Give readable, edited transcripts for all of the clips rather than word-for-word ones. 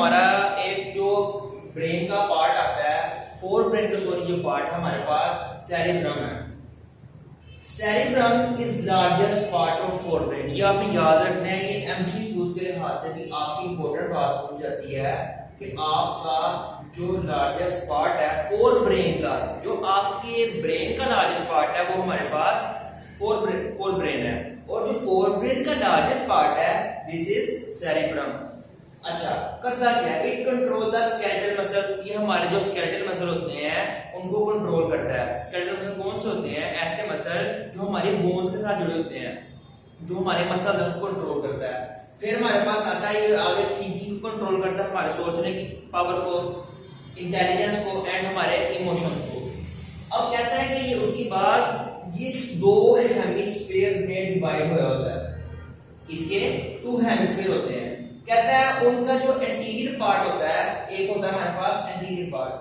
हमारा एक जो ब्रेन का पार्ट आता है, फोर ब्रेन का सॉरी जो पार्ट है हमारे पास सेरिब्रम है। Cerebrum is largest part of fore brain. ये आपने याद रखना है, ये एमसीक्यूज के लिहाज से भी आपकी इंपॉर्टेंट बात पूछ जाती है कि आपका जो लार्जेस्ट पार्ट है फोर ब्रेन का, जो आपके ब्रेन का लार्जेस्ट पार्ट है वो हमारे पास फोर ब्रेन है, और जो फोर ब्रेन का लार्जेस्ट पार्ट है दिस इज सेरिब्रम। अच्छा, करता क्या है? It control the skeletal muscle. ये हमारे जो स्केलेटल मसल होते हैं उनको कंट्रोल करता है। स्केलेटल मसल कौन से होते हैं? ऐसे मसल जो हमारी बोन्स के साथ जुड़े होते हैं, जो हमारे मसल है उसको कंट्रोल करता है। फिर हमारे पास आता है ये आगे थिंकिंग को कंट्रोल करता है, हमारे सोचने की पावर को, इंटेलिजेंस को एंड हमारे इमोशंस को। अब कहता है कि ये उसके बाद ये दो हेमिस्फीयर्स में डिवाइड हुआ होता है। इसके टू हेमिस्फीयर होते हैं। कहता है उनका जो एंटीरियर पार्ट होता है, एक होता है हमारे पास एंटीरियर पार्ट।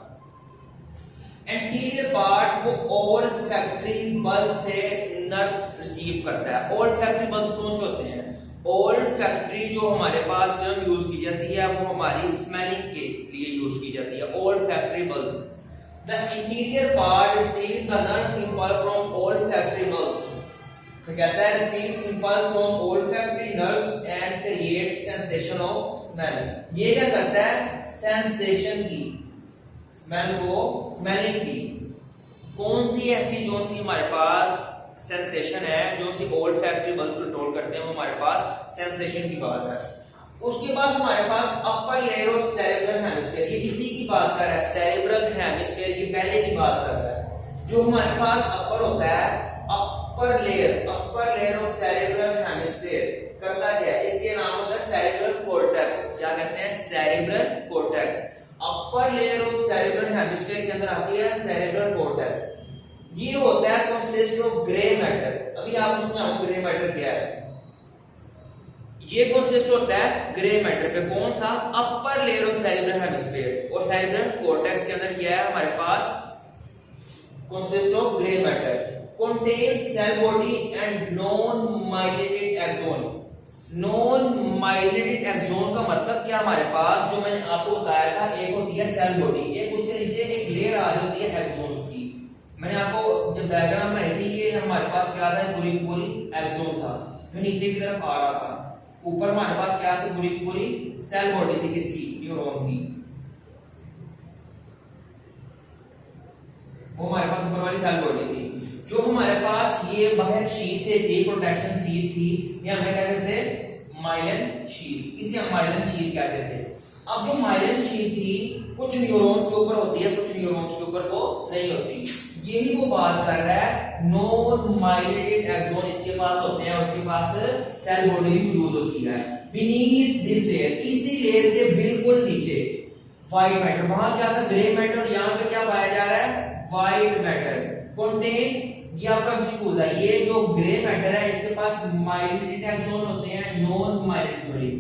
एंटीरियर पार्ट वो ओल्फैक्टरी बल्ब से नर्व रिसीव करता है। ओल्फैक्टरी बल्ब कौन से होते हैं? ओल्फैक्टरी जो हमारे पास टर्म यूज की जाती है वो हमारी स्मेलिंग के लिए यूज की जाती है, olfactory bulb. The interior part receives the nerve impulse from olfactory bulbs. तो कहता है receive impulse from olfactory nerves and create sensation of smell. ये क्या करता है? Sensation की, smell को smelling की। कौन सी ऐसी जो सी हमारे पास सेंसेशन है, जो सी olfactory bulbs कंट्रोल करते हैं, वो हमारे पास सेंसेशन की बात है। उसके बाद हमारे पास upper layer of cerebral hemisphere, ये इसी की बात कर रहा है, सेरेब्रल हेमिस्फीयर की पहले की बात कर रहा है। जो हमारे पास अपर होता है, अपर लेयर ऑफ सेरेब्रल हेमिस्फीयर करता क्या है? इसके नाम होता है सेरेब्रल कॉर्टेक्स। क्या कहते हैं? Cerebral cortex. Upper layer of cerebral hemisphere के अंदर आती है सेरेब्रल कॉर्टेक्स। ये होता है कंसिस्ट ऑफ ग्रे मैटर। अभी आपको समझाऊं ग्रे मैटर क्या है। ये कंसिस्ट होता है ग्रे मैटर पे। कौन सा? Upper layer of cerebral hemisphere. और सेरेब्रल कॉर्टेक्स के अंदर क्या है हमारे पास? Consist of grey matter, contains cell body and non-myelinated axon। non-myelinated axon का मतलब क्या? हमारे पास जो मैंने आपको बताया था, एक होती है सेल बॉडी, एक उसके नीचे एक लेयर आ रही होती है एक्सोन्स की। मैंने आपको जब डायग्राम में थी, ये हमारे पास क्या था? पूरी पूरी एक्सोन था जो नीचे की तरफ आ रहा था। ऊपर हमारे पास क्या थी? पूरी पूरी सेल बॉडी थी, किसकी? न्यूरॉन की। वो हमारे पास ऊपर वाली सेल बॉडी थी। जो हमारे पास ये बाहर शीट थी, प्रोटेक्शन शीट थी, ये हमें कहते थे माइलिन शीट। इसे हम माइलिन शीट कहते थे। अब जो माइलिन शीट थी कुछ न्यूरॉन्स के ऊपर होती है, कुछ न्यूरॉन्स के ऊपर वो नहीं होती। यही वो बात कर रहा है, नॉन माइलिनेटेड एक्सोन इसके पास होते हैं और उसके पास सेल बॉडी भी मौजूद होती है। बीनीथ दिस लेयर, इसी लेयर के बिल्कुल नीचे व्हाइट मैटर, वहां क्या था? ग्रे मैटर, यहाँ पे क्या पाया जा रहा है? White matter. कंटेन, ये आपका एमसीक्यू है, ये जो ग्रे मैटर है इसके पास माइलिनेटेड एक्सोन होते हैं, नॉन माइलिनेटेड सॉरी।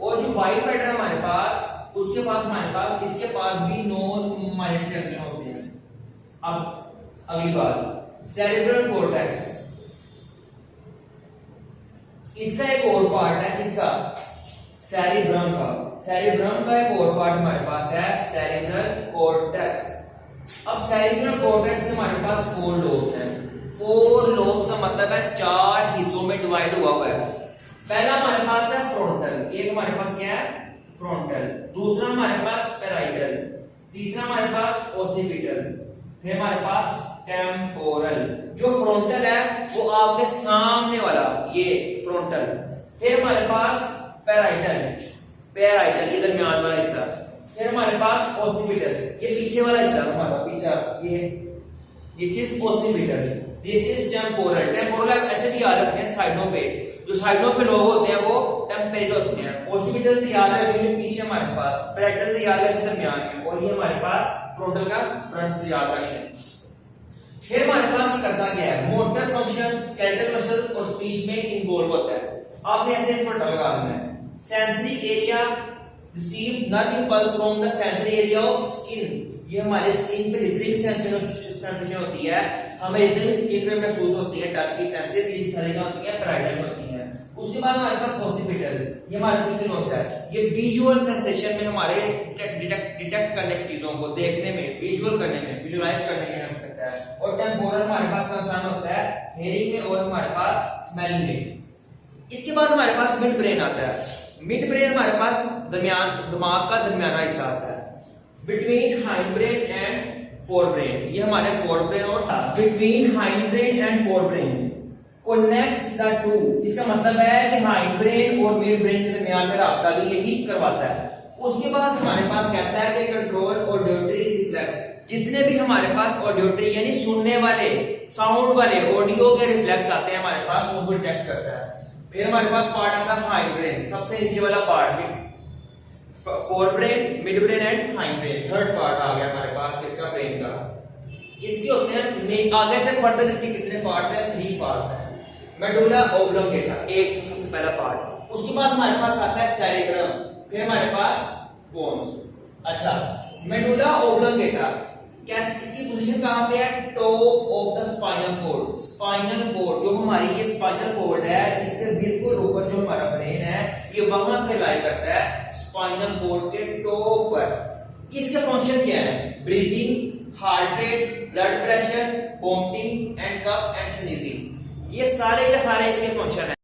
और जो व्हाइट मैटर है हमारे पास, उसके पास हमारे पास इसके पास भी नॉन माइलिनेटेड एक्सोन होते हैं। अब अगली बात, सेरेब्रल कॉर्टेक्स, इसका एक और पार्ट है, किसका? सेरेब्रम का। सेरेब्रम का एक और पार्ट हमारे पास है सेरेब्रल कॉर्टेक्स। अब सेरेब्रल कॉर्टेक्स में हमारे पास 4 लोब्स हैं। 4 लोब्स का मतलब है 4 हिस्सों में डिवाइड हुआ है। पहला हमारे पास है फ्रंटल, एक हमारे पास क्या है? फ्रंटल। दूसरा हमारे पास पैराइटल, तीसरा हमारे पास ओसिपिटल, फिर हमारे पास टेम्पोरल। जो फ्रंटल है वो आपके सामने वाला, ये फ्रंटल। फिर हमारे पास पैराइटल, पैराइटल ये दरमियान वाला हिस्सा। फिर हमारे पास ओसिपिटल, ये पीछे वाला हिस्सा हमारा पीछा, ये this is occipital, this is temporal. Temporal ऐसे भी याद रखते हैं साइडों पे, जो साइडों पे लोग होते हैं वो टेम्पोरल होते हैं। ओसिपिटल से याद रखें जो पीछे हमारे पास, पैराइटल से याद रखें दरमियान में, और ये हमारे पास फ्रंटल का फ्रंट से याद रखें। फिर हमारे पास करता क्या है? मोटर फंक्शन, स्केलेटल मसल और स्पीच में इन्वॉल्व होता है। आपने ऐसे पता लगाना है। Sensory area receive nerve impulse from the sensory area of skin. ये हमारे स्किन पे जितनी सेंसेशन होती है, हमें इतनी स्किन पे महसूस होती है, टच की सेंसेशन होती है, पैराइटल में होती है। उसके बाद हमारे पास ऑक्सीपिटल, ये हमारे पीछे नोज है। ये विजुअल सेंसेशन में हमारे डिटेक्ट करने की चीजों को देखने में, विजुअल करने में, विजुअलाइज करने में हेल्प करता है। और टेम्पोरल हमारे पास कंसर्न होता है हेयरिंग में और हमारे पास स्मेलिंग में। इसके बाद हमारे पास मिड ब्रेन आता है। मिड ब्रेन हमारे पास दिमाग का दरमियाना हिस्सा आता है। Between hind brain and fore brain, ये हमारे फोर ब्रेन और between hind brain and fore brain connects the two. इसका मतलब है कि हाइंड ब्रेन और मिड ब्रेन के दरमियान में राब्ता भी यही करवाता है। उसके बाद हमारे पास कहता है कि कंट्रोल ऑडियोटरी रिफ्लेक्स, जितने भी हमारे पास ऑडियोटरी यानी सुनने वाले, साउंड वाले, ऑडियो के रिफ्लेक्स आते हैं हमारे पास, उनको डिटेक्ट करता है। फिर हमारे पास पार्ट आता है हाइंड ब्रेन, सबसे नीचे वाला part, forebrain, midbrain and hindbrain. Third part आ गया हमारे पास किसका, ब्रेन का। इसके होते हैं आगे से फर्दर इसके कितने पार्ट्स हैं, 3 पार्ट्स हैं। मेडुला ओब्लोंगेटा एक सबसे पहला पार्ट। उसके बाद हमारे पास आता है सेरेब्रम, फिर हमारे पास बोन्स। अच्छा, मेडुला ओब्लोंगेटा क्या, इसकी पोजीशन कहां पे है, top of the spinal cord. Spinal cord जो हमारी ये स्पाइनल कॉर्ड है, इसके बिल्कुल ऊपर जो हमारा ब्रेन है, ये वहां पे लाई करता है स्पाइनल कॉर्ड के टॉप पर। इसका फंक्शन क्या है, breathing, heart rate, blood pressure, vomiting and cough and sneezing, ये सारे के सारे इसके फंक्शन है।